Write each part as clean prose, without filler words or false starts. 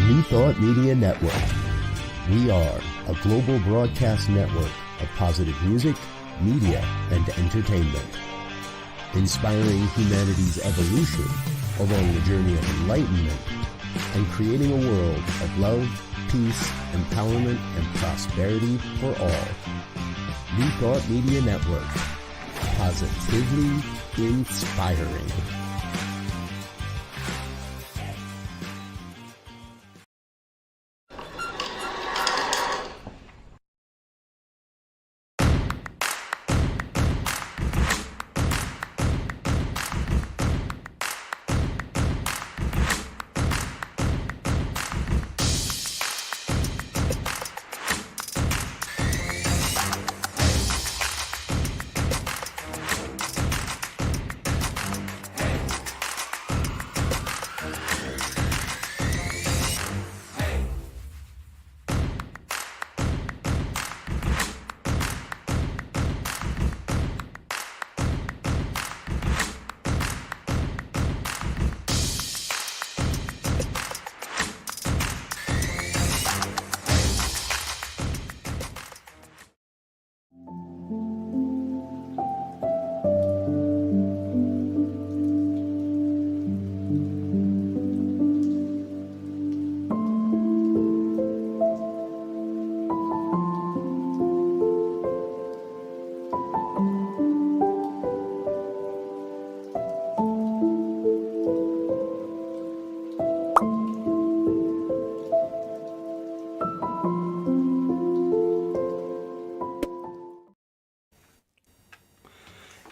New Thought Media Network. We are a global broadcast network of positive music, media, and entertainment, inspiring humanity's evolution along the journey of enlightenment and creating a world of love, peace, empowerment, and prosperity for all. New Thought Media Network. Positively inspiring.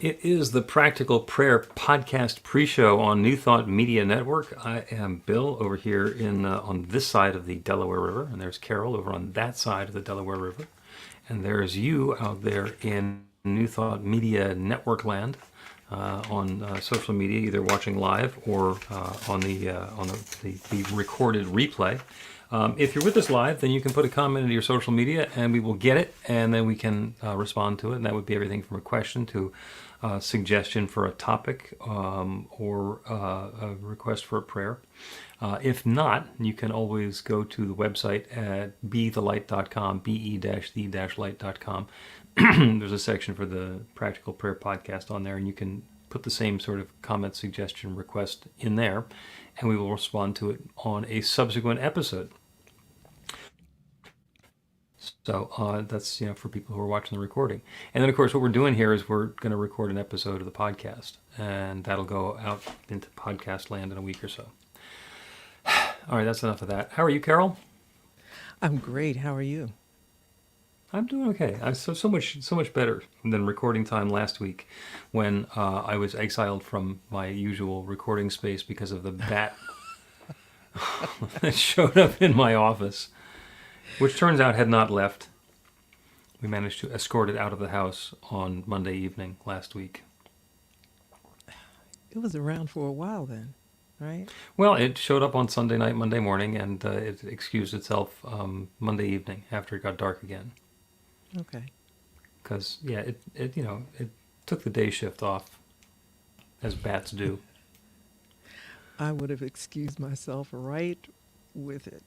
It is the Practical Prayer Podcast pre-show on New Thought Media Network. I am Bill over here on this side of the Delaware River, and there's Carol over on that side of the Delaware River, and there's you out there in New Thought Media Network land on social media, either watching live or on the recorded replay. If you're with us live, then you can put a comment into your social media, and we will get it, and then we can respond to it. And that would be everything from a question to suggestion for a topic or a request for a prayer. If not, you can always go to the website at bethelight.com, be-the-light.com. There's a section for the Practical Prayer Podcast on there, and you can put the same sort of comment, suggestion, request in there, and we will respond to it on a subsequent episode. So that's for people who are watching the recording. And then, of course, what we're doing here is we're going to record an episode of the podcast, and that'll go out into podcast land in a week or so. All right, that's enough of that. How are you, Carol? I'm great. How are you? I'm doing okay. I'm so much better than recording time last week when I was exiled from my usual recording space because of the bat that showed up in my office, which turns out had not left. We managed to escort it out of the house on Monday evening last week. It was around for a while then, right? Well, it showed up on Sunday night, Monday morning, and it excused itself Monday evening after it got dark again. Okay. Because, it took the day shift off, as bats do. I would have excused myself right with it.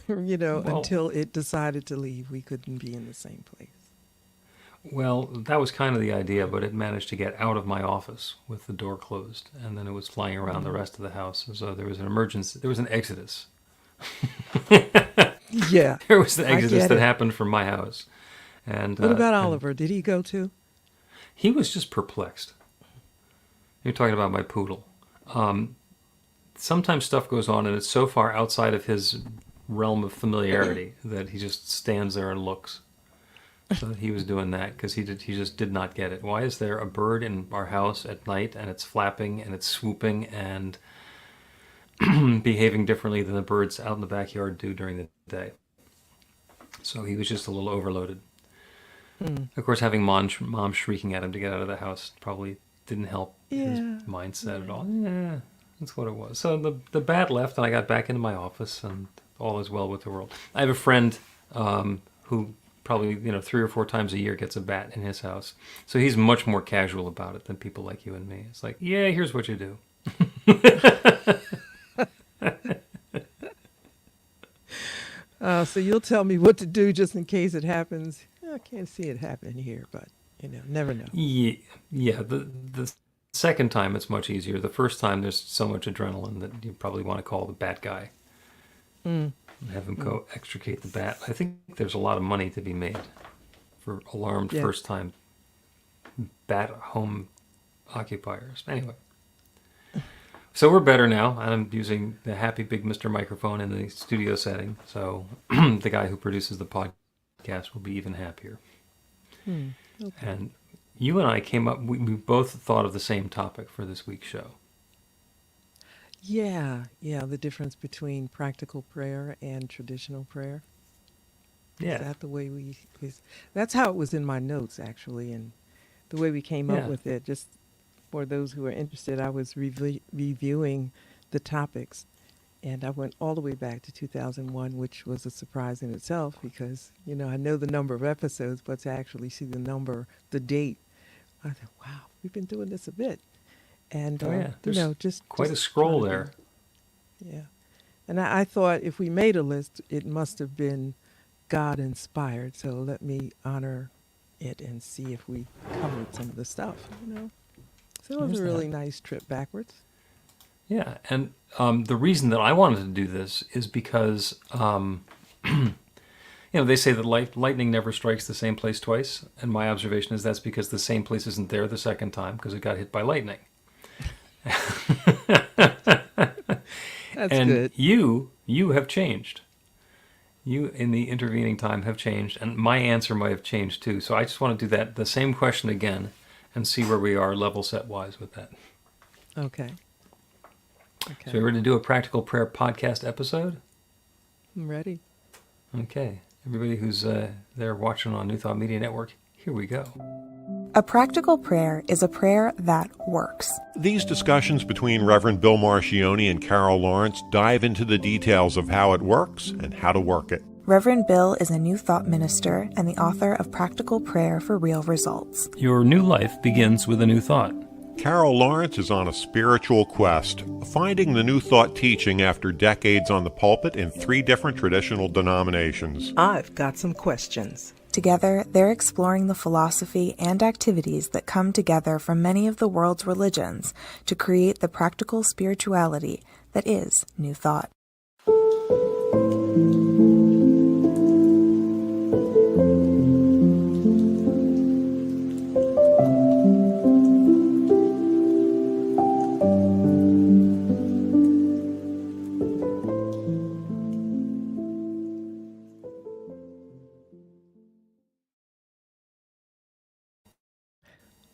Well, until it decided to leave. We couldn't be in the same place. Well, that was kind of the idea, but it managed to get out of my office with the door closed, and then it was flying around the rest of the house. So there was an emergency. There was an exodus. Yeah. There was the exodus that happened from my house. And what about Oliver? Did he go too? He was just perplexed. You're talking about my poodle. Sometimes stuff goes on, and it's so far outside of his realm of familiarity that he just stands there and looks. So he was doing that because he just did not get it. Why is there a bird in our house at night and it's flapping and it's swooping and behaving differently than the birds out in the backyard do during the day? So he was just a little overloaded. Of course, having mom shrieking at him to get out of the house probably didn't help his mindset at all. Yeah, that's what it was. So the bat left, and I got back into my office, and all is well with the world. I have a friend who probably 3 or 4 times a year gets a bat in his house. So he's much more casual about it than people like you and me. It's like, yeah, here's what you do. So you'll tell me what to do just in case it happens. I can't see it happen here, but never know. Yeah. The second time it's much easier. The first time there's so much adrenaline that you probably want to call the bat guy Mm. and have him go extricate the bat. I think there's a lot of money to be made for alarmed Yeah. first time bat home occupiers. Anyway. So we're better now. I'm using the happy big Mr. microphone in the studio setting. So the guy who produces the podcast will be even happier. Okay. And you and I came up, we both thought of the same topic for this week's show. Yeah, the difference between practical prayer and traditional prayer. Is Yeah. that the way that's how it was in my notes, actually, and the way we came up Yeah. with it. Just for those who are interested, I was reviewing the topics, and I went all the way back to 2001, which was a surprise in itself because, I know the number of episodes, but to actually see the date, I thought, wow, we've been doing this a bit. And, Oh, yeah. There's just quite a just scroll trying to there. yeah. And I thought if we made a list, it must have been God inspired. So let me honor it and see if we covered some of the stuff. So it was There's a really that. nice trip backwards. Yeah. And the reason that I wanted to do this is because, they say that lightning never strikes the same place twice. And my observation is that's because the same place isn't there the second time because it got hit by lightning. That's And good. you have changed. You, in the intervening time, have changed, and my answer might have changed too. So I just want to do the same question again, and see where we are level set wise with that. Okay. So we're going to do a practical prayer podcast episode. I'm ready. Okay, everybody who's there watching on New Thought Media Network, here we go. A practical prayer is a prayer that works. These discussions between Reverend Bill Marchiony and Carol Lawrence dive into the details of how it works and how to work it. Reverend Bill is a New Thought minister and the author of Practical Prayer for Real Results. Your new life begins with a new thought. Carol Lawrence is on a spiritual quest, finding the New Thought teaching after decades on the pulpit in 3 different traditional denominations. I've got some questions. Together, they're exploring the philosophy and activities that come together from many of the world's religions to create the practical spirituality that is New Thought.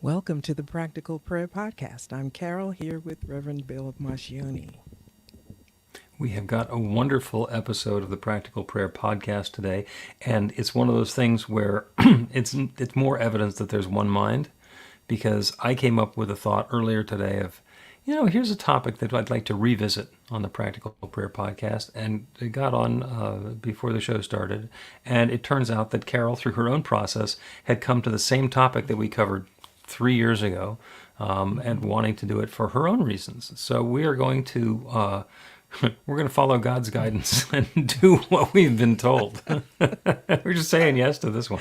Welcome to the Practical Prayer Podcast. I'm Carol here with Reverend Bill Marchiony. We have got a wonderful episode of the Practical Prayer Podcast today, and it's one of those things where it's more evidence that there's one mind, because I came up with a thought earlier today of, here's a topic that I'd like to revisit on the Practical Prayer Podcast, and it got on before the show started, and it turns out that Carol, through her own process, had come to the same topic that we covered 3 years ago, and wanting to do it for her own reasons. So we are going to follow God's guidance and do what we've been told. We're just saying yes to this one.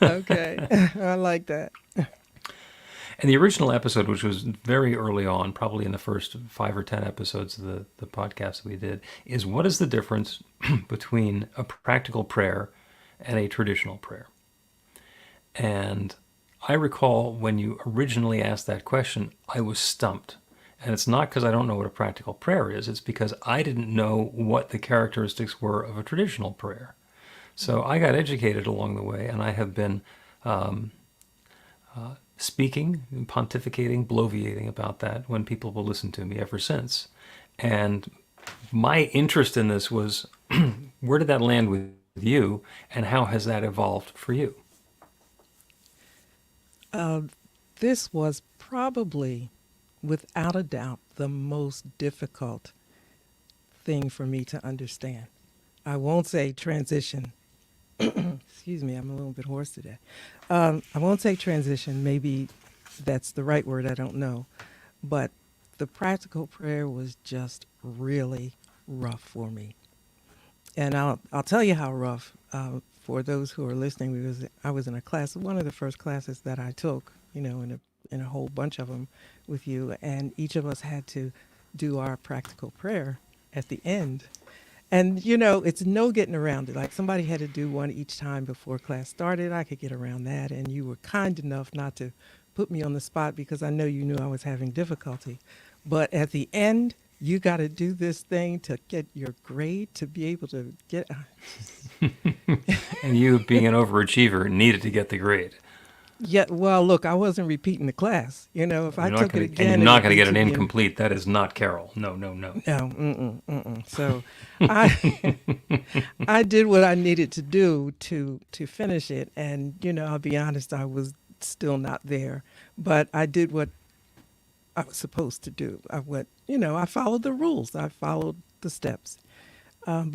Okay, I like that. And the original episode, which was very early on, probably in the first 5 or 10 episodes of the podcast that we did, is what is the difference between a practical prayer and a traditional prayer? And I recall when you originally asked that question, I was stumped. And it's not because I don't know what a practical prayer is. It's because I didn't know what the characteristics were of a traditional prayer. So I got educated along the way, and I have been speaking, pontificating, bloviating about that when people will listen to me ever since. And my interest in this was, where did that land with you, and how has that evolved for you? This was probably, without a doubt, the most difficult thing for me to understand. I won't say transition. Excuse me, I'm a little bit hoarse today. I won't say transition. Maybe that's the right word. I don't know. But the practical prayer was just really rough for me. And I'll tell you how rough. For those who are listening, because I was in a class, one of the first classes that I took, in a whole bunch of them with you, and each of us had to do our practical prayer at the end. And it's no getting around it. Like somebody had to do one each time before class started. I could get around that, and you were kind enough not to put me on the spot because I know you knew I was having difficulty. But at the end, you got to do this thing to get your grade to be able to get. And you, being an overachiever, needed to get the grade. Yeah, well, look, I wasn't repeating the class. If I took it again, and you're not going to get an incomplete. That is not Carol. No. No. So I did what I needed to do to finish it, and I'll be honest, I was still not there, but I did what I was supposed to do. I followed the rules. I followed the steps, and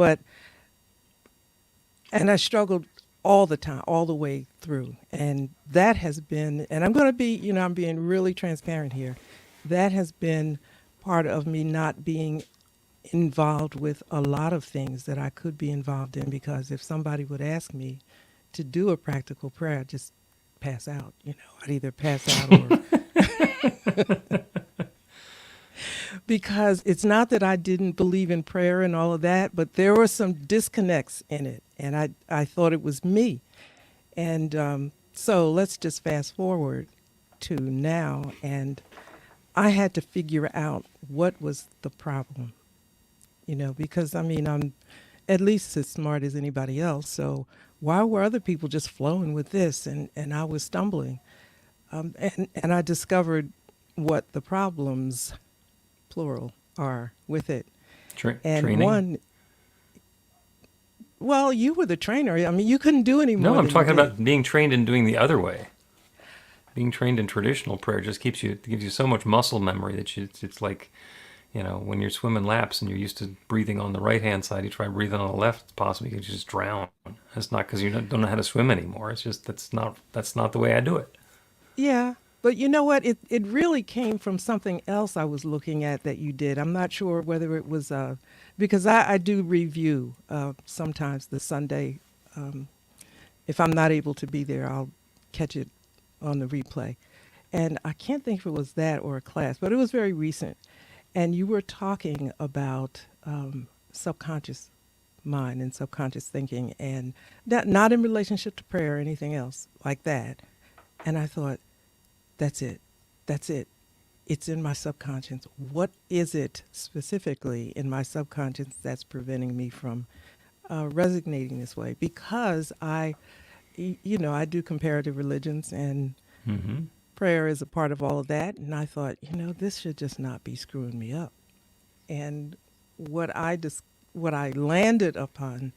I struggled all the time, all the way through. And that has been, and I'm going to be, I'm being really transparent here. That has been part of me not being involved with a lot of things that I could be involved in, because if somebody would ask me to do a practical prayer, I'd just pass out. I'd either pass out or... Because it's not that I didn't believe in prayer and all of that, but there were some disconnects in it, and I thought it was me. And so let's just fast forward to now, and I had to figure out what was the problem, because I'm at least as smart as anybody else, so why were other people just flowing with this and I was stumbling? And I discovered what the problems, plural, are with it. And training? One, well, you were the trainer. You couldn't do any more. No, I'm talking about being trained in doing the other way. Being trained in traditional prayer just gives you so much muscle memory that it's like, when you're swimming laps and you're used to breathing on the right-hand side, you try breathing on the left, it's possible you could just drown. It's not because you don't know how to swim anymore. It's just that's not the way I do it. Yeah. But you know what? It really came from something else I was looking at that you did. I'm not sure whether it was because I do review sometimes the Sunday. If I'm not able to be there, I'll catch it on the replay. And I can't think if it was that or a class, but it was very recent. And you were talking about subconscious mind and subconscious thinking, and that not in relationship to prayer or anything else like that. And I thought, that's it. It's in my subconscious. What is it specifically in my subconscious that's preventing me from resonating this way? Because I do comparative religions, and prayer is a part of all of that. And I thought, this should just not be screwing me up. And what I landed upon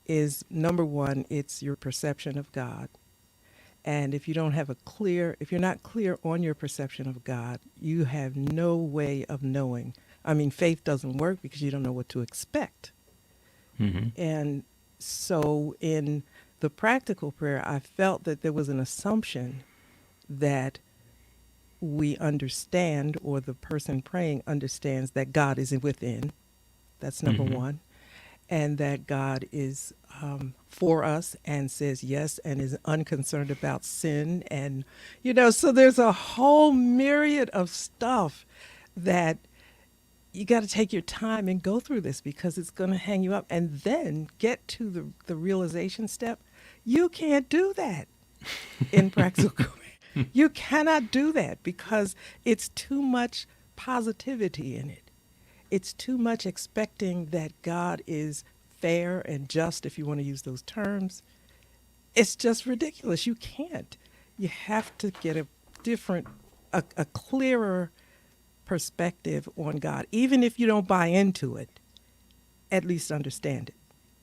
is, number one, it's your perception of God. And if you don't have if you're not clear on your perception of God, you have no way of knowing. Faith doesn't work because you don't know what to expect. And so in the practical prayer, I felt that there was an assumption that we understand, or the person praying understands, that God is within. That's number one. And that God is for us and says yes and is unconcerned about sin. And, so there's a whole myriad of stuff that you got to take your time and go through this, because it's going to hang you up, and then get to the realization step. You can't do that in practical. You cannot do that because it's too much positivity in it. It's too much expecting that God is fair and just, if you want to use those terms. It's just ridiculous. You can't. You have to get a clearer perspective on God. Even if you don't buy into it, at least understand it.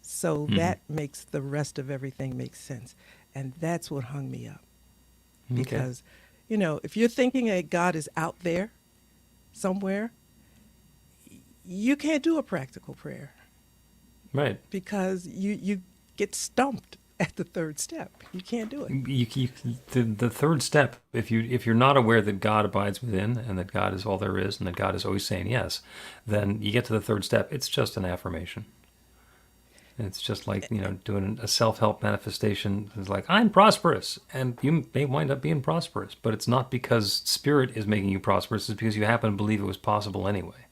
So that makes the rest of everything make sense. And that's what hung me up. Because, if you're thinking that God is out there somewhere, you can't do a practical prayer. Right. Because you get stumped at the third step. You can't do it. The third step, if you're not aware that God abides within and that God is all there is and that God is always saying yes, then you get to the third step. It's just an affirmation. And it's just like, doing a self-help manifestation. It's like, I'm prosperous, and you may wind up being prosperous, but it's not because spirit is making you prosperous. It's because you happen to believe it was possible anyway.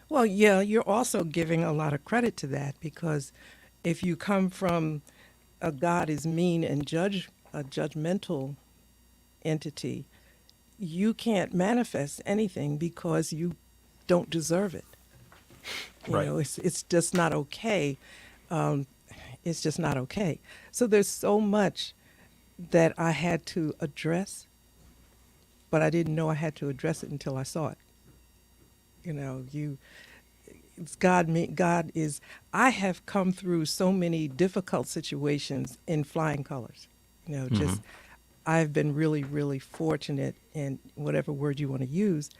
Well, yeah, you're also giving a lot of credit to that, because if you come from a God is mean and a judgmental entity, you can't manifest anything because you don't deserve it. Right. It's just not okay. Um, it's just not okay. So there's so much that I had to address, but I didn't know I had to address it until I saw it. It's God. God is. I have come through so many difficult situations in flying colors. Just I've been really, really fortunate in whatever word you want to use.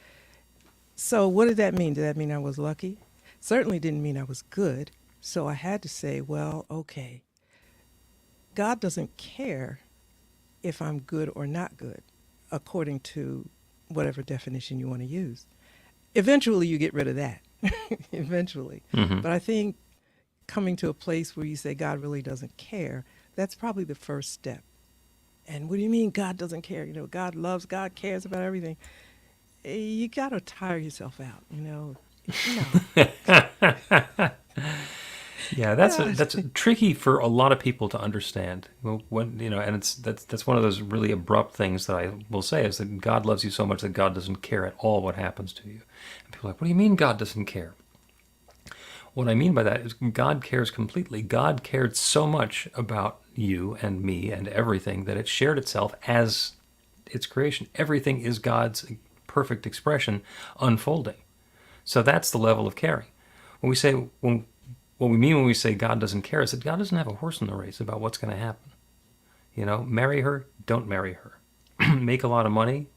So what did that mean? Did that mean I was lucky? Certainly didn't mean I was good. So I had to say, well, okay, God doesn't care if I'm good or not good, according to whatever definition you want to use. Eventually you get rid of that. Eventually. But I think coming to a place where you say God really doesn't care, that's probably the first step. And what do you mean God doesn't care? God loves, God cares about everything. You got to tire yourself out, No. Yeah, that's tricky for a lot of people to understand. Well, and that's one of those really abrupt things that I will say, is that God loves you so much that God doesn't care at all what happens to you. And people are like, what do you mean God doesn't care? What I mean by that is God cares completely. God cared so much about you and me and everything that it shared itself as its creation. Everything is God's perfect expression unfolding. So that's the level of caring. What we mean when we say God doesn't care is that God doesn't have a horse in the race about what's going to happen. Marry her, don't marry her. Make a lot of money,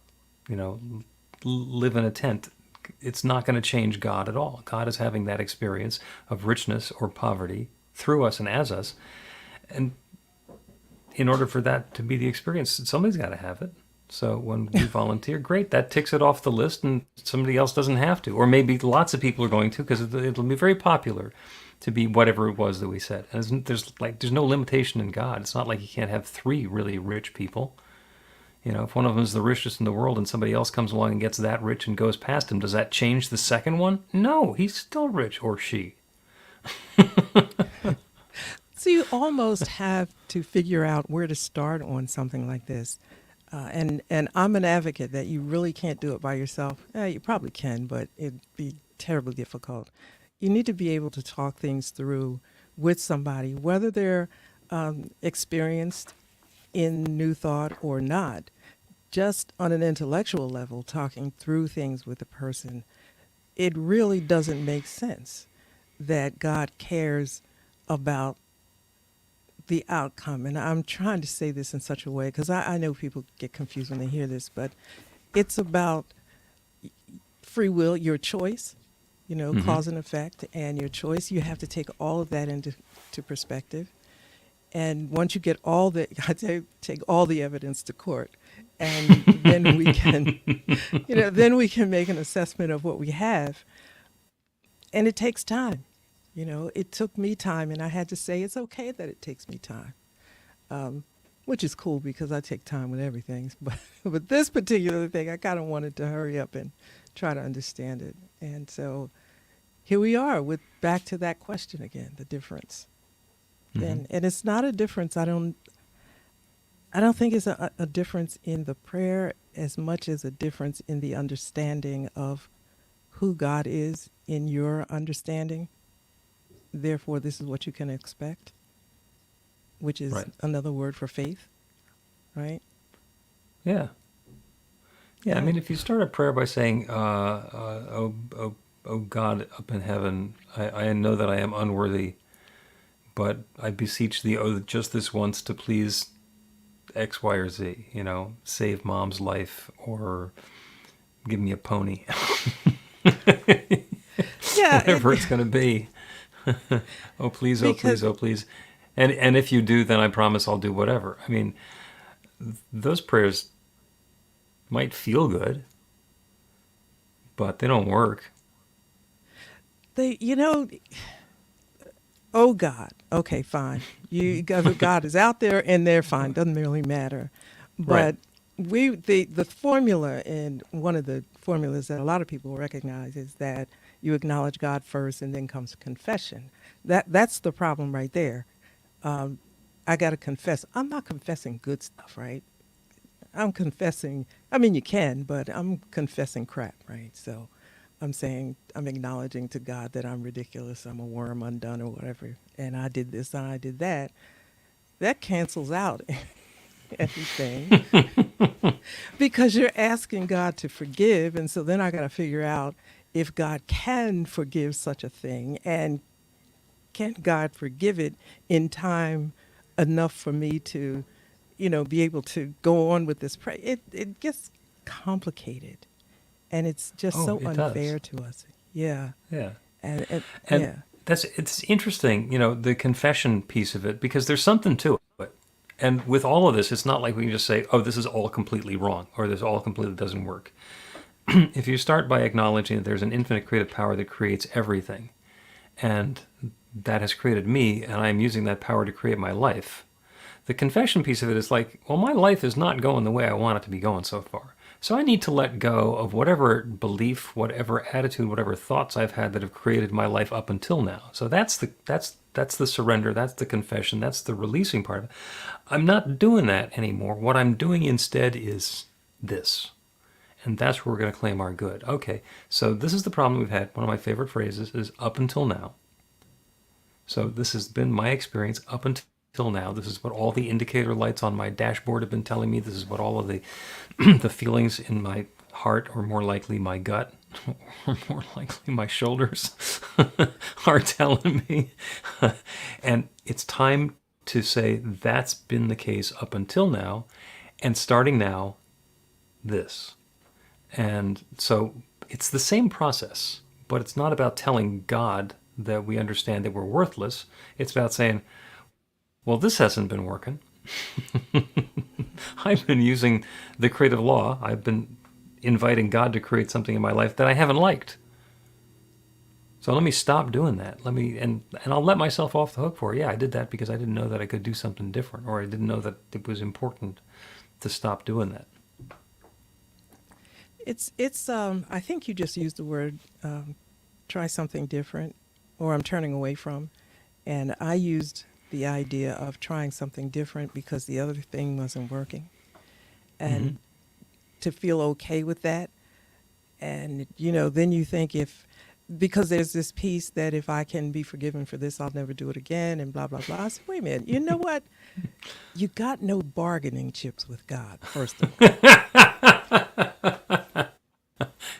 live in a tent. It's not going to change God at all. God is having that experience of richness or poverty through us and as us. And in order for that to be the experience, somebody's got to have it. So when we volunteer, great, that ticks it off the list, and somebody else doesn't have to. Or maybe lots of people are going to, because it'll be very popular to be whatever it was that we said. And there's no limitation in God. It's not like you can't have 3 really rich people. If one of them is the richest in the world and somebody else comes along and gets that rich and goes past him, does that change the second one? No, he's still rich, or she. So you almost have to figure out where to start on something like this. And I'm an advocate that you really can't do it by yourself. You probably can, but it'd be terribly difficult. You need to be able to talk things through with somebody, whether they're experienced in New Thought or not. Just on an intellectual level, talking through things with a person, it really doesn't make sense that God cares about the outcome. And I'm trying to say this in such a way, because I know people get confused when they hear this, but it's about free will, your choice, cause and effect, and your choice. You have to take all of that into perspective. And once you get all the, I take all the evidence to court, and then we can, then we can make an assessment of what we have. And it takes time. It took me time, and I had to say it's okay that it takes me time, which is cool because I take time with everything. But this particular thing, I kind of wanted to hurry up and try to understand it. And so here we are back to that question again, the difference. And it's not a difference. I don't think it's a difference in the prayer as much as a difference in the understanding of who God is in your understanding. Therefore, this is what you can expect, which is another word for faith, right? Yeah. Yeah, I mean, if you start a prayer by saying, oh God up in heaven, I know that I am unworthy, but I beseech thee, just this once to please X, Y, or Z, save mom's life or give me a pony. Whatever it's going to be. Oh, please, oh, please, oh, please. And if you do, then I promise I'll do whatever. I mean, those prayers might feel good, but they don't work. oh God, okay, fine. God is out there and they're fine. Doesn't really matter. Right. But the formula, and one of the formulas that a lot of people recognize, is that you acknowledge God first and then comes confession. That's the problem right there. Um, I got to confess. I'm not confessing good stuff, right? I'm confessing. I mean, you can, but I'm confessing crap, right? So I'm saying, I'm acknowledging to God that I'm ridiculous, I'm a worm undone or whatever, and I did this and I did that. That cancels out everything because you're asking God to forgive. And so then I got to figure out if God can forgive such a thing, and can God forgive it in time enough for me to, be able to go on with this prayer. It gets complicated, and it's just Oh, so it does. unfair to us. Yeah. Yeah. And And yeah. it's interesting, the confession piece of it, because there's something to it. And with all of this, it's not like we can just say, oh, this is all completely wrong, or this all completely doesn't work. If you start by acknowledging that there's an infinite creative power that creates everything, and that has created me, and I'm using that power to create my life, the confession piece of it is like, well, my life is not going the way I want it to be going so far. So I need to let go of whatever belief, whatever attitude, whatever thoughts I've had that have created my life up until now. So that's the surrender, that's the confession, that's the releasing part of it. I'm not doing that anymore. What I'm doing instead is this. And that's where we're going to claim our good. Okay, so this is the problem we've had. One of my favorite phrases is up until now. So this has been my experience up until now. This is what all the indicator lights on my dashboard have been telling me. This is what all of the the feelings in my heart, or more likely my gut, or more likely my shoulders, are telling me. And it's time to say that's been the case up until now, and starting now, this. And so it's the same process, but it's not about telling God that we understand that we're worthless. It's about saying, well, this hasn't been working. I've been using the creative law. I've been inviting God to create something in my life that I haven't liked. So let me stop doing that. And I'll let myself off the hook for it. Yeah, I did that because I didn't know that I could do something different, or I didn't know that it was important to stop doing that. It's I think you just used the word try something different, or I'm turning away from. And I used the idea of trying something different because the other thing wasn't working. And to feel okay with that. And, then you think, because there's this piece that if I can be forgiven for this, I'll never do it again, and blah, blah, blah. I said, wait a minute, you know what? You got no bargaining chips with God, first of all.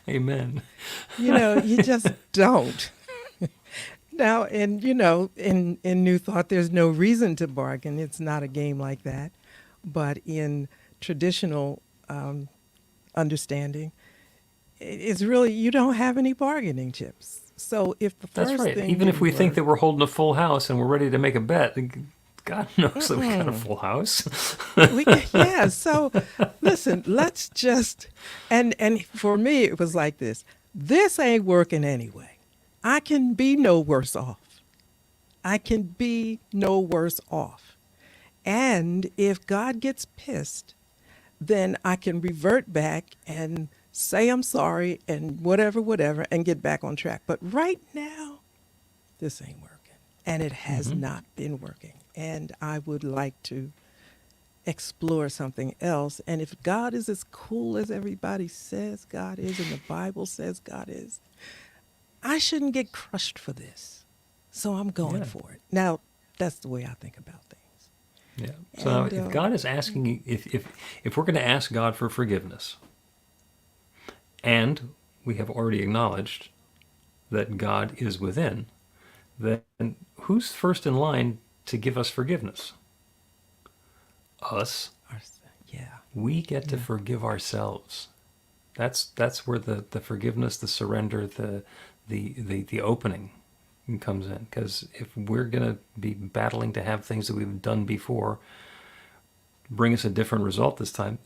Amen. You just don't. Now, and in New Thought, there's no reason to bargain. It's not a game like that. But in traditional understanding, it's really, you don't have any bargaining chips. So if the first That's right. thing Even if didn't we think work- that we're holding a full house and we're ready to make a bet, God knows that we got a full house. yeah. So listen, let's just, and for me, it was like this. This ain't working anyway. I can be no worse off. I can be no worse off. And if God gets pissed, then I can revert back and say I'm sorry and whatever, and get back on track. But right now, this ain't working. And it has not been working. And I would like to explore something else. And if God is as cool as everybody says God is, and the Bible says God is, I shouldn't get crushed for this. So I'm going for it. Now, that's the way I think about things. Yeah. So now, if God is asking you, if we're going to ask God for forgiveness, and we have already acknowledged that God is within, then who's first in line to give us forgiveness? Us. Yeah. We get to forgive ourselves. That's where the forgiveness, the surrender, the opening comes in. Because if we're going to be battling to have things that we've done before bring us a different result this time,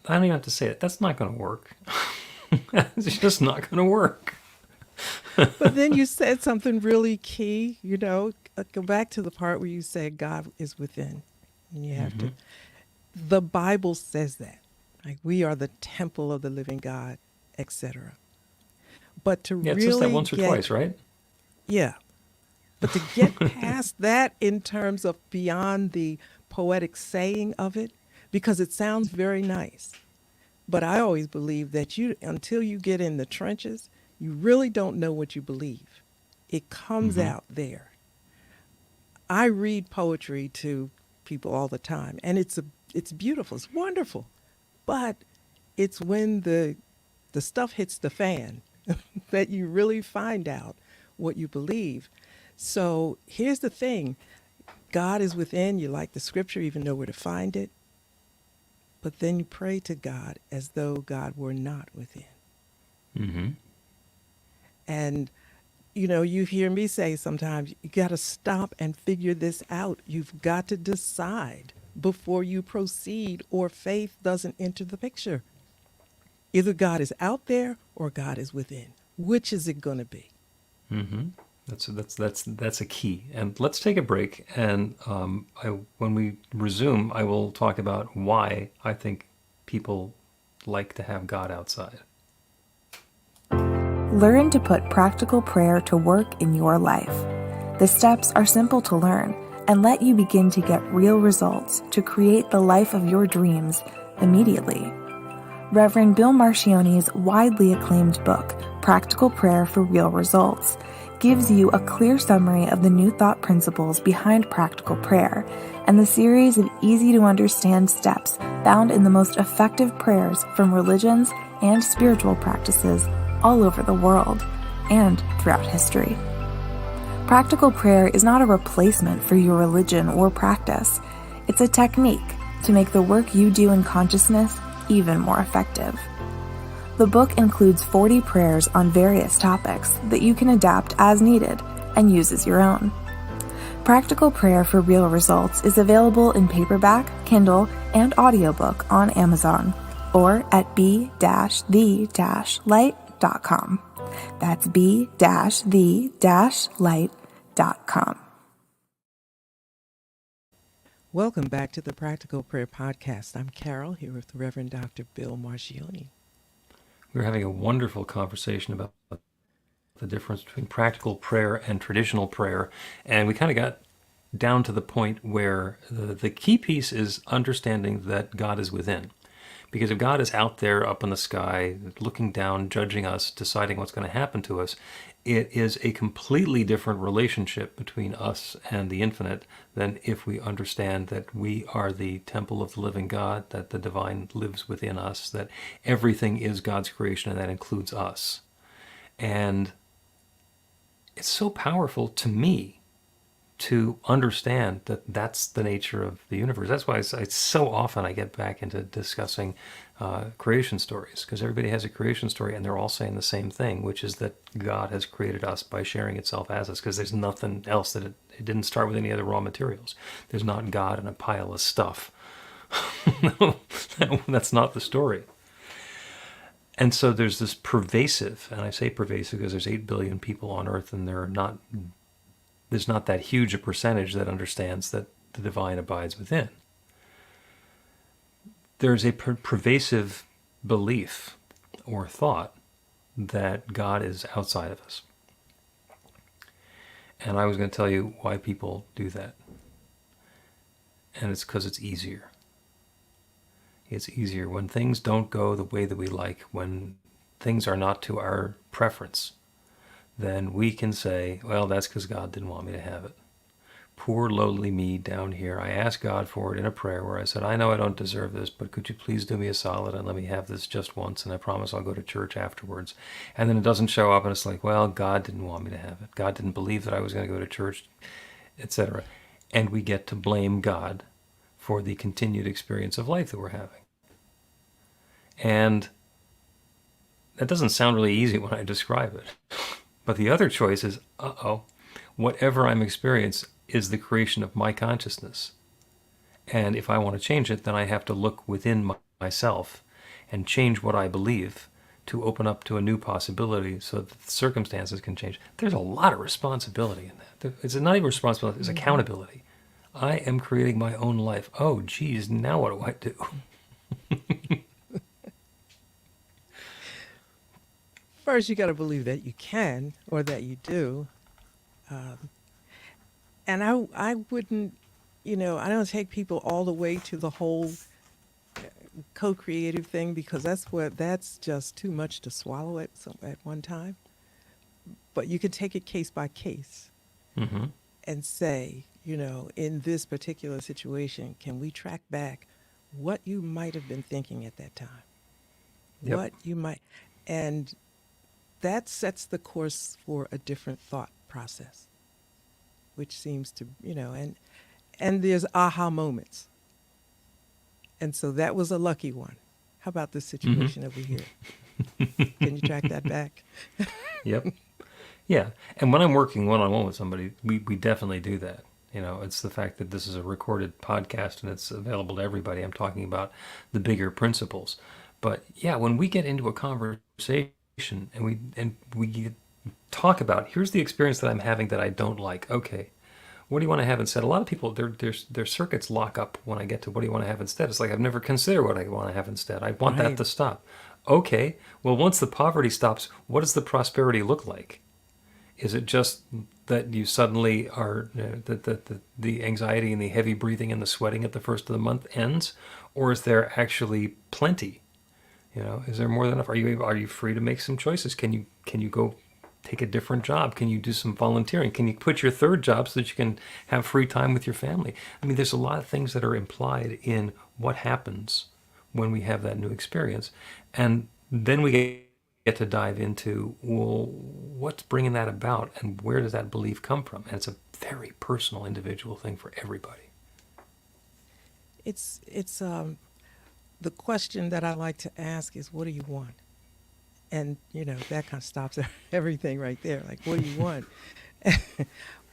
I don't even have to say it. That's not going to work. It's just not going to work. But then you said something really key, go back to the part where you said God is within. And you have to, the Bible says that. Like we are the temple of the living God, etc. But to Yeah, it says that really once or get, twice, right? yeah, but to get past that in terms of beyond the poetic saying of it, because it sounds very nice. But I always believe that until you get in the trenches, you really don't know what you believe. It comes out there. I read poetry to people all the time, and it's beautiful, it's wonderful. But it's when the stuff hits the fan that you really find out what you believe. So here's the thing. God is within, you like the scripture, even know where to find it. But then you pray to God as though God were not within. Mm-hmm. And, you hear me say sometimes, you got to stop and figure this out. You've got to decide before you proceed, or faith doesn't enter the picture. Either God is out there or God is within. Which is it going to be? Mm-hmm. That's a key. And let's take a break. And when we resume, I will talk about why I think people like to have God outside. Learn to put practical prayer to work in your life. The steps are simple to learn and let you begin to get real results to create the life of your dreams immediately. Reverend Bill Marchiony's widely acclaimed book, Practical Prayer for Real Results, gives you a clear summary of the New Thought principles behind practical prayer and the series of easy-to-understand steps found in the most effective prayers from religions and spiritual practices all over the world and throughout history. Practical prayer is not a replacement for your religion or practice. It's a technique to make the work you do in consciousness even more effective. The book includes 40 prayers on various topics that you can adapt as needed and use as your own. Practical Prayer for Real Results is available in paperback, Kindle, and audiobook on Amazon or at b-the-light.com. That's b-the-light.com. Welcome back to the Practical Prayer Podcast. I'm Carol, here with the Reverend Dr. Bill Marchiony. We're having a wonderful conversation about the difference between practical prayer and traditional prayer. And we kind of got down to the point where the key piece is understanding that God is within. Because if God is out there up in the sky, looking down, judging us, deciding what's going to happen to us, it is a completely different relationship between us and the infinite than if we understand that we are the temple of the living God, that the divine lives within us, that everything is God's creation, and that includes us. And it's so powerful to me to understand that that's the nature of the universe. That's why it's so often I get back into discussing creation stories, because everybody has a creation story and they're all saying the same thing, which is that God has created us by sharing itself as us, because there's nothing else, that it didn't start with any other raw materials. There's not God in a pile of stuff. No, that's not the story. And so there's this pervasive, and I say pervasive because there's 8 billion people on Earth, and there's not that huge a percentage that understands that the divine abides within. There's a pervasive belief or thought that God is outside of us. And I was going to tell you why people do that. And it's because it's easier. It's easier when things don't go the way that we like, when things are not to our preference. Then we can say, well, that's because God didn't want me to have it. Poor lowly me down here. I asked God for it in a prayer where I said, I know I don't deserve this, but could you please do me a solid and let me have this just once, and I promise I'll go to church afterwards. And then it doesn't show up, and it's like, well, God didn't want me to have it. God didn't believe that I was going to go to church, etc. And we get to blame God for the continued experience of life that we're having. And that doesn't sound really easy when I describe it. But the other choice is, whatever I'm experiencing is the creation of my consciousness. And if I want to change it, then I have to look within myself and change what I believe to open up to a new possibility so that the circumstances can change. There's a lot of responsibility in that. It's not even responsibility, it's accountability. I am creating my own life. Oh, geez, now what do I do? First, you got to believe that you can or that you do. And I wouldn't, I don't take people all the way to the whole co-creative thing, because that's just too much to swallow at one time. But you could take it case by case and say, in this particular situation, can we track back what you might have been thinking at that time? Yep. What you might, and that sets the course for a different thought process, which seems to, and there's aha moments. And so that was a lucky one. How about this situation over here? Can you track that back? Yep. Yeah. And when I'm working one-on-one with somebody, we definitely do that. It's the fact that this is a recorded podcast and it's available to everybody. I'm talking about the bigger principles. But yeah, when we get into a conversation and we talk about, here's the experience that I'm having that I don't like. Okay, what do you want to have instead? A lot of people, their circuits lock up when I get to what do you want to have instead. It's like, I've never considered what I want to have instead. I want that to stop. Okay, well, once the poverty stops, what does the prosperity look like? Is it just that you suddenly are, the anxiety and the heavy breathing and the sweating at the first of the month ends? Or is there actually plenty? Is there more than enough? Are you free to make some choices? Can you go take a different job? Can you do some volunteering? Can you quit your third job so that you can have free time with your family? I mean, there's a lot of things that are implied in what happens when we have that new experience. And then we get to dive into, well, what's bringing that about and where does that belief come from? And it's a very personal, individual thing for everybody. It's the question that I like to ask is, what do you want? And, that kind of stops everything right there. Like, what do you want?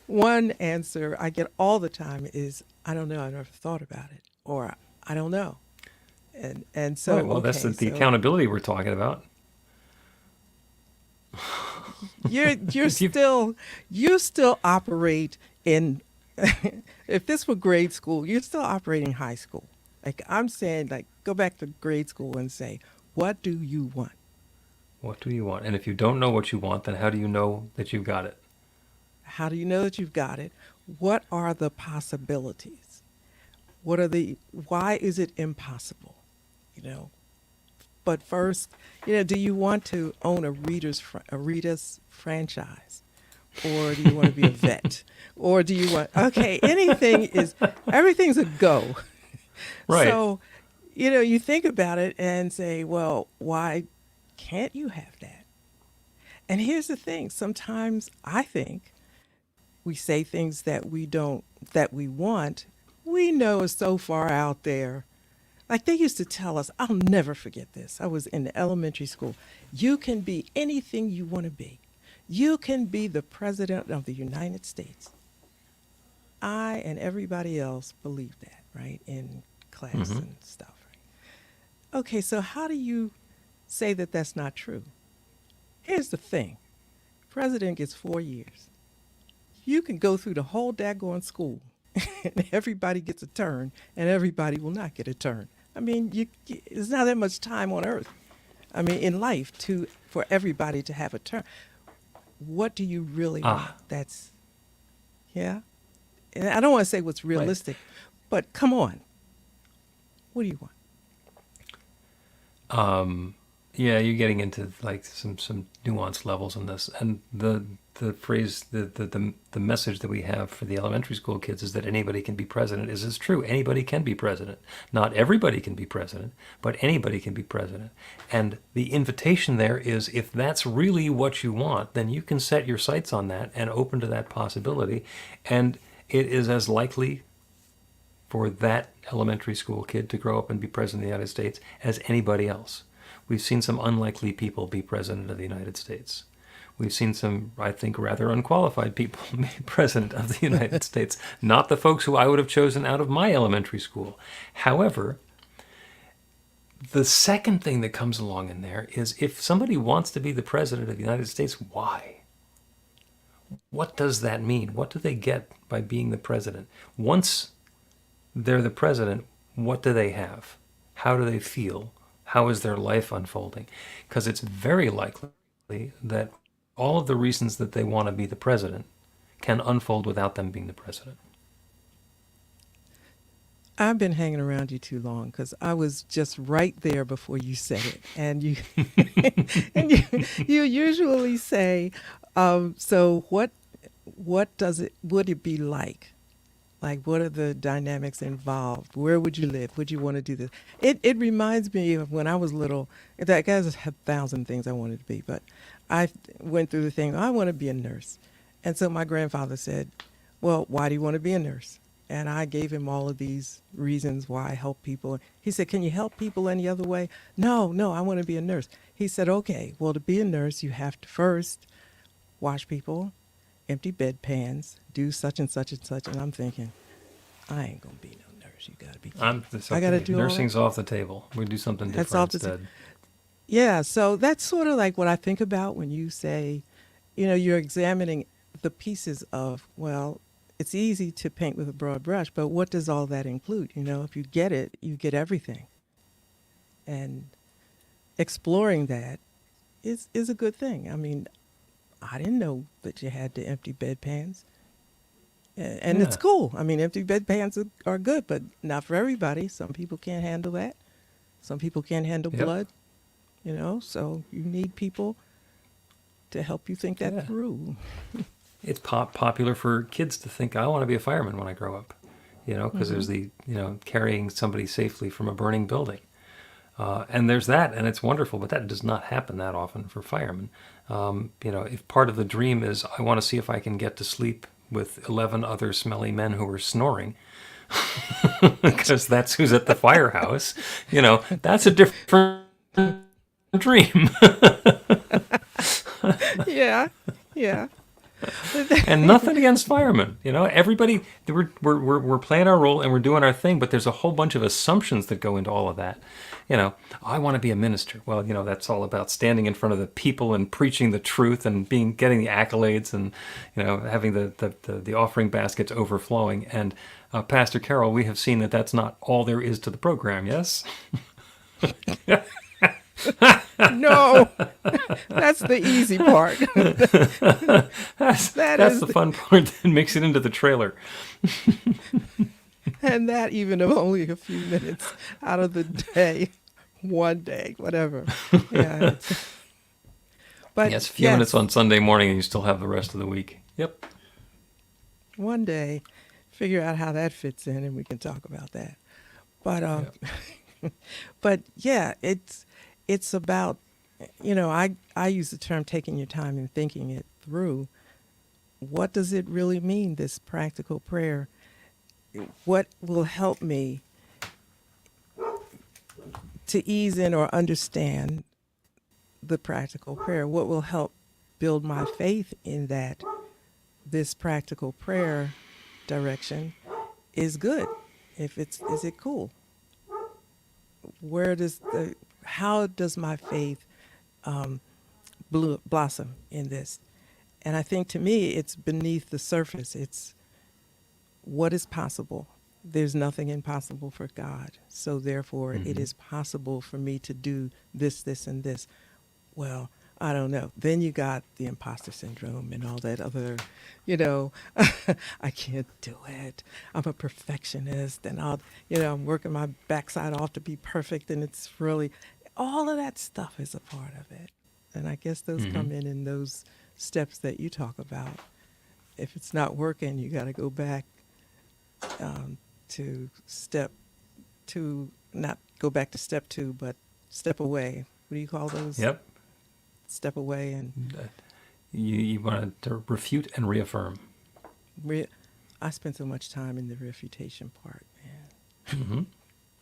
One answer I get all the time is, I don't know, I never thought about it, or I don't know. And so, right, well, that's the accountability we're talking about. You still operate in, if this were grade school, you're still operating high school. Like, I'm saying, like, go back to grade school and say, what do you want? What do you want? And if you don't know what you want, then how do you know that you've got it? How do you know that you've got it? What are the possibilities? Why is it impossible? But first, do you want to own a Rita's franchise? Or do you want to be a vet? Or do you want, everything's a go. Right. So, you think about it and say, well, why can't you have that? And here's the thing. Sometimes I think we say things that we want, we know is so far out there. Like, they used to tell us, I'll never forget this. I was in the elementary school. You can be anything you want to be. You can be the president of the United States. I and everybody else believed that, right, in class and stuff. Right? Okay, so how do you say that that's not true? Here's the thing. President gets 4 years. You can go through the whole daggone school and everybody gets a turn and everybody will not get a turn. I mean, there's not that much time on earth. I mean, in life for everybody to have a turn. What do you really want? Yeah. And I don't want to say what's realistic, but come on. What do you want? Yeah, you're getting into like some nuanced levels in this, and the phrase, the message that we have for the elementary school kids is that anybody can be president. Is true? Anybody can be president. Not everybody can be president, but anybody can be president. And the invitation there is, if that's really what you want, then you can set your sights on that and open to that possibility, and it is as likely for that elementary school kid to grow up and be president of the United States as anybody else. We've seen some unlikely people be president of the United States. We've seen some, I think, rather unqualified people be president of the United States, not the folks who I would have chosen out of my elementary school. However, The second thing that comes along in there is if somebody wants to be the president of the United States, why? What does that mean? What do they get by being the president? Once they're the president, what do they have? How do they feel? How is their life unfolding? Because it's very likely that all of the reasons that they want to be the president can unfold without them being the president. I've been hanging around you too long because I was just right there before you said it, and you and you usually say, "So what does it would it be like? Like what are the dynamics involved? Where would you live? Would you want to do this?" It reminds me of when I was little. That guys had 1,000 things I wanted to be, but I went through the thing. I want to be a nurse, and so my grandfather said, "Well, why do you want to be a nurse?" And I gave him all of these reasons why I help people. He said, "Can you help people any other way?" No, I want to be a nurse. He said, "Okay, well, to be a nurse, you have to first wash people, empty bedpans, do such and such and such." And I'm thinking, I ain't going to be no nurse. You got to be kidding. I got to do nursing's all off the table. We do something That's different off the instead. Yeah, so that's sort of like what I think about when you say, you're examining the pieces of, well, it's easy to paint with a broad brush, but what does all that include? If you get it, you get everything. And exploring that is a good thing. I mean, I didn't know that you had to empty bedpans. And Yeah. it's cool. I mean, empty bedpans are good, but not for everybody. Some people can't handle that. Some people can't handle Yep. blood, so you need people to help you think that Yeah. through. It's popular for kids to think, I want to be a fireman when I grow up, because there's the, carrying somebody safely from a burning building. And there's that, and it's wonderful, but that does not happen that often for firemen. If part of the dream is, I want to see if I can get to sleep with 11 other smelly men who are snoring, because that's who's at the firehouse, that's a different dream. Yeah. And nothing against firemen, everybody, we're playing our role and we're doing our thing, but there's a whole bunch of assumptions that go into all of that. I want to be a minister. Well, that's all about standing in front of the people and preaching the truth and getting the accolades and, having the offering baskets overflowing. And Pastor Carol, we have seen that that's not all there is to the program. Yes. No, that's the easy part. That's the fun part that makes it into the trailer. And that even of only a few minutes out of the day, one day, whatever. Yeah. But Yes, a few minutes on Sunday morning and you still have the rest of the week. Yep. One day, figure out how that fits in and we can talk about that. But but yeah, it's about, I use the term taking your time and thinking it through. What does it really mean, this practical prayer? What will help me to ease in or understand the practical prayer? What will help build my faith in that this practical prayer direction is good? Is it cool? How does my faith blossom in this? And I think to me, it's beneath the surface. It's what is possible. There's nothing impossible for God. So therefore, it is possible for me to do this, this, and this. Well, I don't know. Then you got the imposter syndrome and all that other, I can't do it. I'm a perfectionist and I'm working my backside off to be perfect. And it's really, all of that stuff is a part of it. And I guess those come in those steps that you talk about. If it's not working, you got to go back to step two, not go back to step two, but step away. What do you call those? Yep. Step away and you want to refute and reaffirm. I spent so much time in the refutation part, man.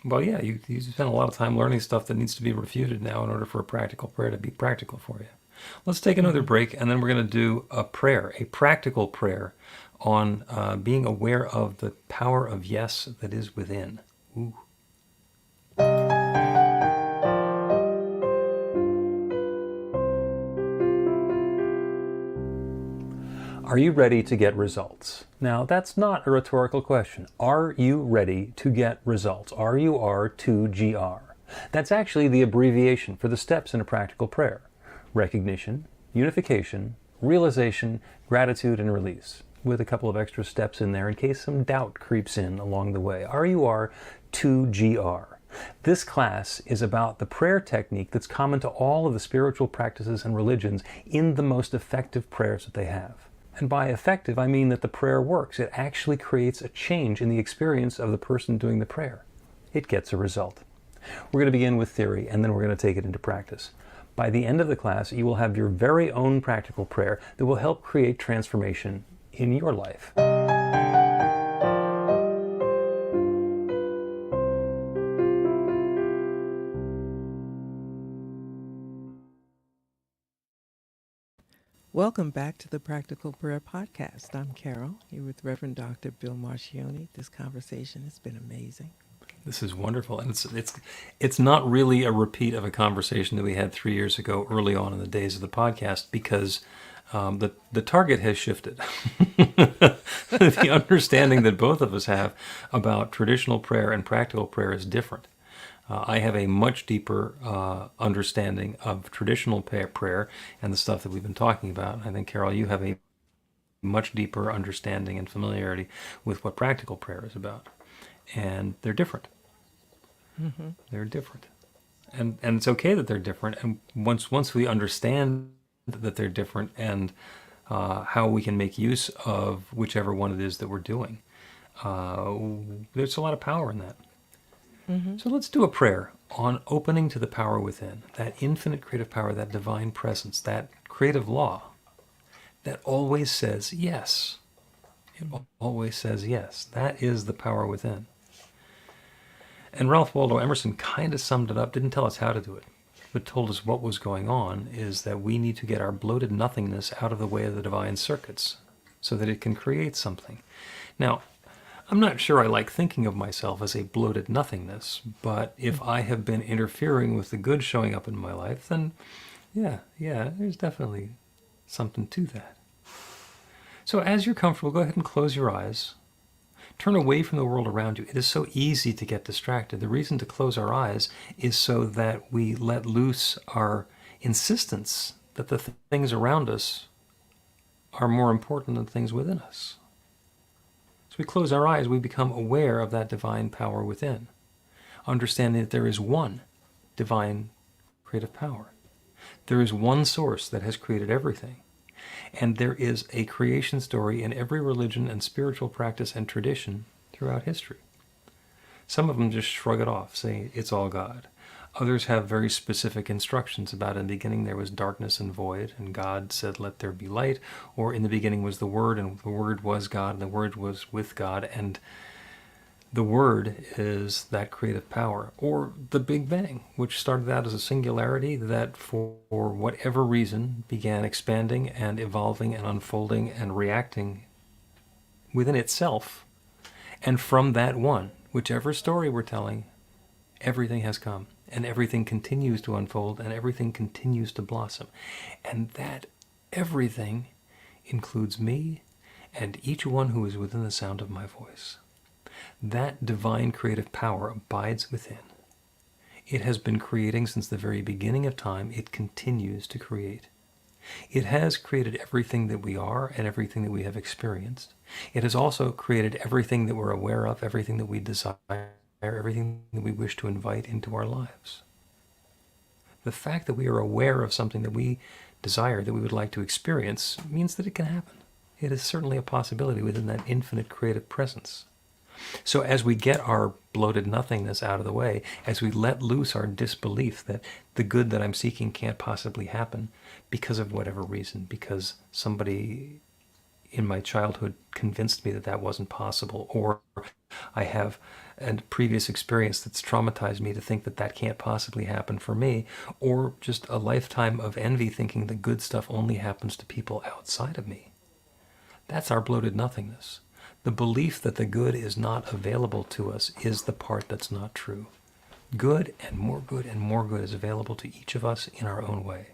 Well, yeah, you spend a lot of time learning stuff that needs to be refuted now in order for a practical prayer to be practical for you. Let's take another break, and then we're going to do a prayer, a practical prayer on being aware of the power of yes that is within. Ooh. Are you ready to get results? Now, that's not a rhetorical question. Are you ready to get results? RUR2GR. That's actually the abbreviation for the steps in a practical prayer. Recognition, unification, realization, gratitude, and release, with a couple of extra steps in there in case some doubt creeps in along the way. RUR2GR. This class is about the prayer technique that's common to all of the spiritual practices and religions in the most effective prayers that they have. And by effective, I mean that the prayer works. It actually creates a change in the experience of the person doing the prayer. It gets a result. We're going to begin with theory, and then we're going to take it into practice. By the end of the class, you will have your very own practical prayer that will help create transformation in your life. Welcome back to the Practical Prayer Podcast. I'm Carol, here with Reverend Dr. Bill Marchiony. This conversation has been amazing. This is wonderful, and it's not really a repeat of a conversation that we had 3 years ago, early on in the days of the podcast, because the target has shifted. The understanding that both of us have about traditional prayer and practical prayer is different. I have a much deeper understanding of traditional prayer and the stuff that we've been talking about. I think, Carol, you have a much deeper understanding and familiarity with what practical prayer is about. And they're different. Mm-hmm. They're different. And it's okay that they're different. And once we understand that they're different and how we can make use of whichever one it is that we're doing, there's a lot of power in that. Mm-hmm. So let's do a prayer on opening to the power within, that infinite creative power, that divine presence, that creative law that always says yes. It always says yes. That is the power within. And Ralph Waldo Emerson kind of summed it up, didn't tell us how to do it, but told us what was going on, is that we need to get our bloated nothingness out of the way of the divine circuits so that it can create something. Now, I'm not sure I like thinking of myself as a bloated nothingness, but if I have been interfering with the good showing up in my life, then yeah, there's definitely something to that. So as you're comfortable, go ahead and close your eyes. Turn away from the world around you. It is so easy to get distracted. The reason to close our eyes is so that we let loose our insistence that the things around us are more important than things within us. As we close our eyes, we become aware of that divine power within, understanding that there is one divine creative power. There is one source that has created everything. And there is a creation story in every religion and spiritual practice and tradition throughout history. Some of them just shrug it off, saying it's all God. Others have very specific instructions about in the beginning there was darkness and void, and God said, let there be light, or in the beginning was the Word, and the Word was God, and the Word was with God, and the Word is that creative power. Or the Big Bang, which started out as a singularity that for whatever reason began expanding and evolving and unfolding and reacting within itself. And from that one, whichever story we're telling, everything has come. And everything continues to unfold, and everything continues to blossom. And that everything includes me and each one who is within the sound of my voice. That divine creative power abides within. It has been creating since the very beginning of time. It continues to create. It has created everything that we are and everything that we have experienced. It has also created everything that we're aware of, everything that we desire, everything that we wish to invite into our lives. The fact that we are aware of something that we desire, that we would like to experience, means that it can happen. It is certainly a possibility within that infinite creative presence. So as we get our bloated nothingness out of the way, as we let loose our disbelief that the good that I'm seeking can't possibly happen because of whatever reason, because somebody in my childhood convinced me that that wasn't possible, or I have a previous experience that's traumatized me to think that that can't possibly happen for me, or just a lifetime of envy thinking the good stuff only happens to people outside of me. That's our bloated nothingness. The belief that the good is not available to us is the part that's not true. Good and more good and more good is available to each of us in our own way.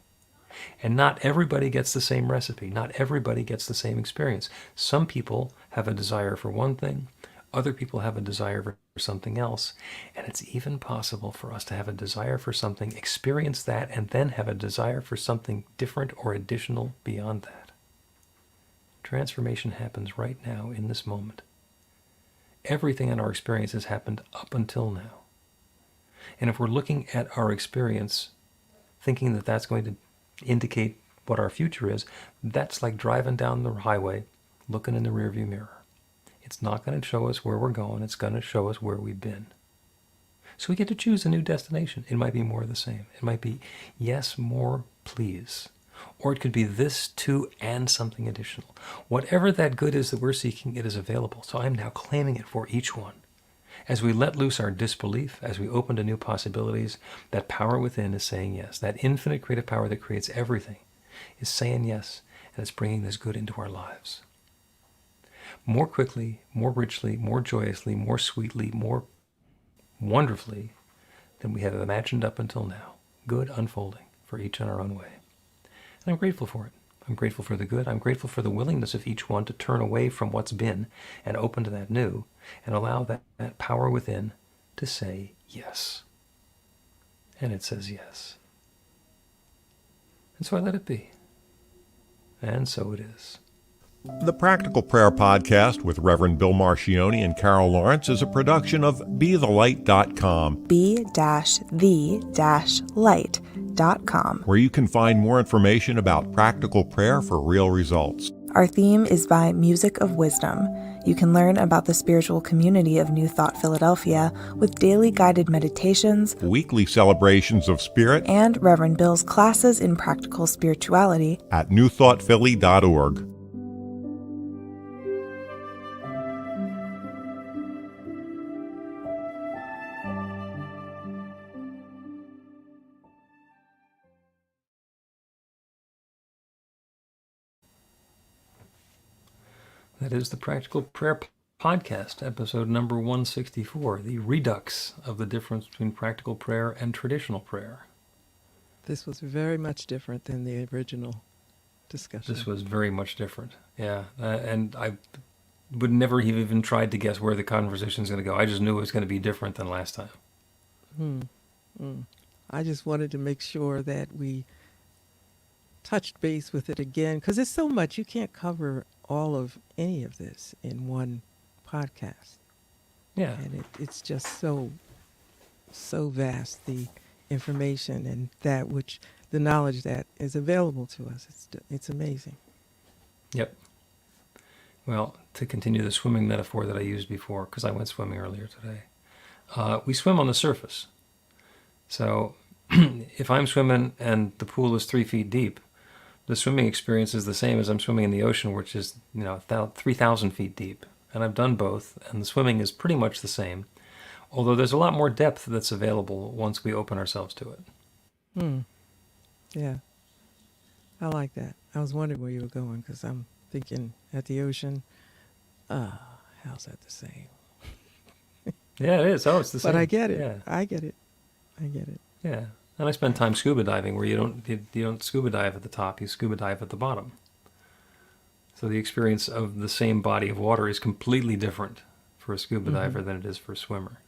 And not everybody gets the same recipe. Not everybody gets the same experience. Some people have a desire for one thing. Other people have a desire for something else. And it's even possible for us to have a desire for something, experience that, and then have a desire for something different or additional beyond that. Transformation happens right now in this moment. Everything in our experience has happened up until now. And if we're looking at our experience, thinking that that's going to indicate what our future is, that's like driving down the highway, looking in the rearview mirror. It's not going to show us where we're going. It's going to show us where we've been. So we get to choose a new destination. It might be more of the same. It might be, yes, more, please. Or it could be this too and something additional. Whatever that good is that we're seeking, it is available. So I'm now claiming it for each one. As we let loose our disbelief, as we open to new possibilities, that power within is saying yes. That infinite creative power that creates everything is saying yes, and it's bringing this good into our lives. More quickly, more richly, more joyously, more sweetly, more wonderfully than we have imagined up until now. Good unfolding for each in our own way. And I'm grateful for it. I'm grateful for the good. I'm grateful for the willingness of each one to turn away from what's been and open to that new and allow that power within to say yes. And it says yes. And so I let it be. And so it is. The Practical Prayer Podcast with Reverend Bill Marchiony and Carol Lawrence is a production of BeTheLight.com. be-the-light.com. Where you can find more information about practical prayer for real results. Our theme is by Music of Wisdom. You can learn about the spiritual community of New Thought Philadelphia with daily guided meditations, Weekly celebrations of spirit, and Reverend Bill's classes in practical spirituality at newthoughtphilly.org. That is the Practical Prayer Podcast, episode number 164, the redux of the difference between practical prayer and traditional prayer. This was very much different than the original discussion. This was very much different, yeah. And I would never have even tried to guess where the conversation is going to go. I just knew it was going to be different than last time. I just wanted to make sure that we touched base with it again, because it's so much. You can't cover all of any of this in one podcast. Yeah. And it's just so vast, the information and that which, the knowledge that is available to us. It's amazing. Yep. Well, to continue the swimming metaphor that I used before, because I went swimming earlier today, we swim on the surface. So if I'm swimming and the pool is 3 feet deep, the swimming experience is the same as I'm swimming in the ocean, which is 3,000 feet deep. And I've done both, and the swimming is pretty much the same, although there's a lot more depth that's available once we open ourselves to it. Yeah. I like that. I was wondering where you were going, because I'm thinking at the ocean, how's that the same? Yeah, it is. Oh, it's the same. But I get it. Yeah. I get it. Yeah. And I spend time scuba diving, where you don't scuba dive at the top, you scuba dive at the bottom. So the experience of the same body of water is completely different for a scuba diver than it is for a swimmer.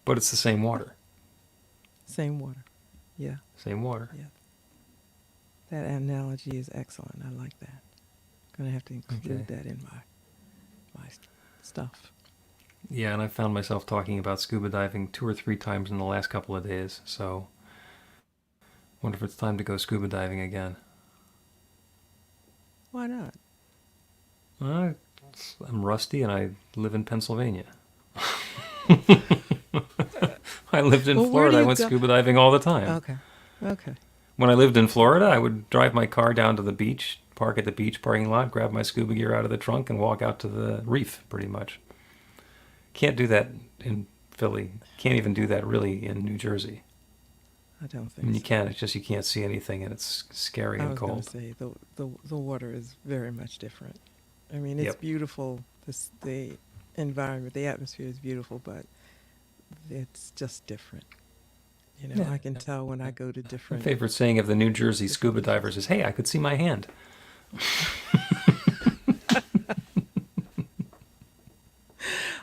But it's the same water. Same water. Yeah. Same water. Yeah. That analogy is excellent. I like that. Going to have to include that in my stuff. Yeah, and I found myself talking about scuba diving 2 or 3 times in the last couple of days, so wonder if it's time to go scuba diving again. Why not? I'm rusty and I live in Pennsylvania. I lived in Florida. I went scuba diving all the time. Okay. When I lived in Florida, I would drive my car down to the beach, park at the beach parking lot, grab my scuba gear out of the trunk, and walk out to the reef, pretty much. Can't do that in Philly. Can't even do that really in New Jersey. I don't think I mean, you so. can. It's just you can't see anything, and it's scary and cold. I was going to say the water is very much different. I mean, it's beautiful. The environment, the atmosphere is beautiful, but it's just different. I can tell when I go to My different. favorite saying of the New Jersey scuba divers is, "Hey, I could see my hand."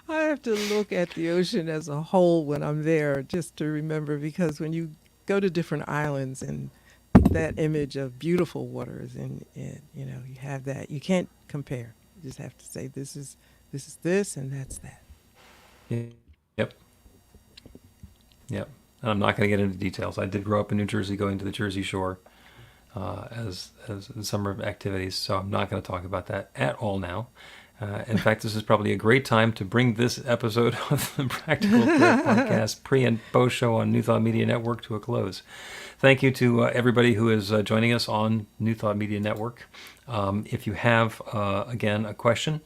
I have to look at the ocean as a whole when I'm there, just to remember, because when you go to different islands and that image of beautiful waters, and you have that, you can't compare. You just have to say this is this and that's that. Yep. Yep. And I'm not going to get into details. I did grow up in New Jersey, going to the Jersey Shore as summer activities, so I'm not going to talk about that at all now. In fact, this is probably a great time to bring this episode of the Practical Prayer Podcast pre- and post-show on New Thought Media Network to a close. Thank you to everybody who is joining us on New Thought Media Network. If you have, again, a question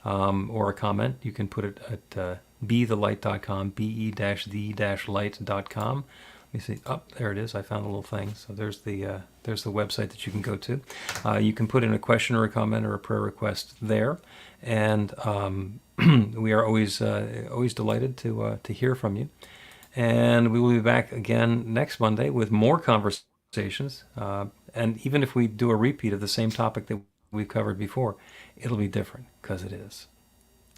or a comment, you can put it at bethelight.com, be-the-light.com. Let me see. Oh, there it is. I found the little thing. So there's the website that you can go to. You can put in a question or a comment or a prayer request there, and we are always delighted to hear from you. And we will be back again next Monday with more conversations. And even if we do a repeat of the same topic that we've covered before, it'll be different because it is.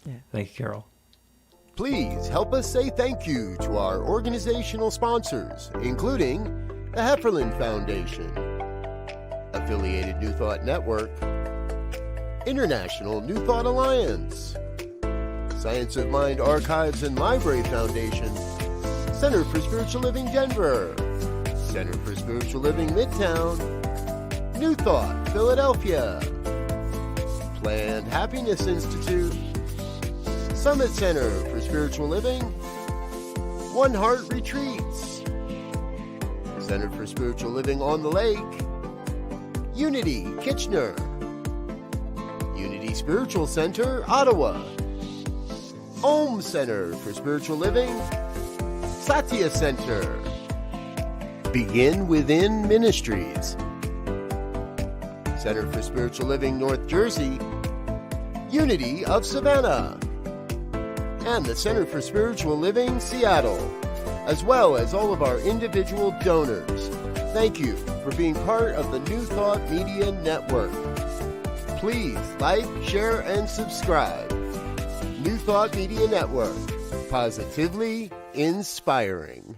Yeah. Thank you, Carol. Please help us say thank you to our organizational sponsors, including the Hefferland Foundation, Affiliated New Thought Network, International New Thought Alliance, Science of Mind Archives and Library Foundation, Center for Spiritual Living Denver, Center for Spiritual Living Midtown, New Thought Philadelphia, Planned Happiness Institute, Summit Center for Spiritual Living, One Heart Retreats, Center for Spiritual Living on the Lake, Unity Kitchener, Unity Spiritual Center Ottawa, Om Center for Spiritual Living, Satya Center, Begin Within Ministries, Center for Spiritual Living North Jersey, Unity of Savannah, and the Center for Spiritual Living Seattle, as well as all of our individual donors. Thank you for being part of the New Thought Media Network. Please like, share, and subscribe. New Thought Media Network, positively inspiring.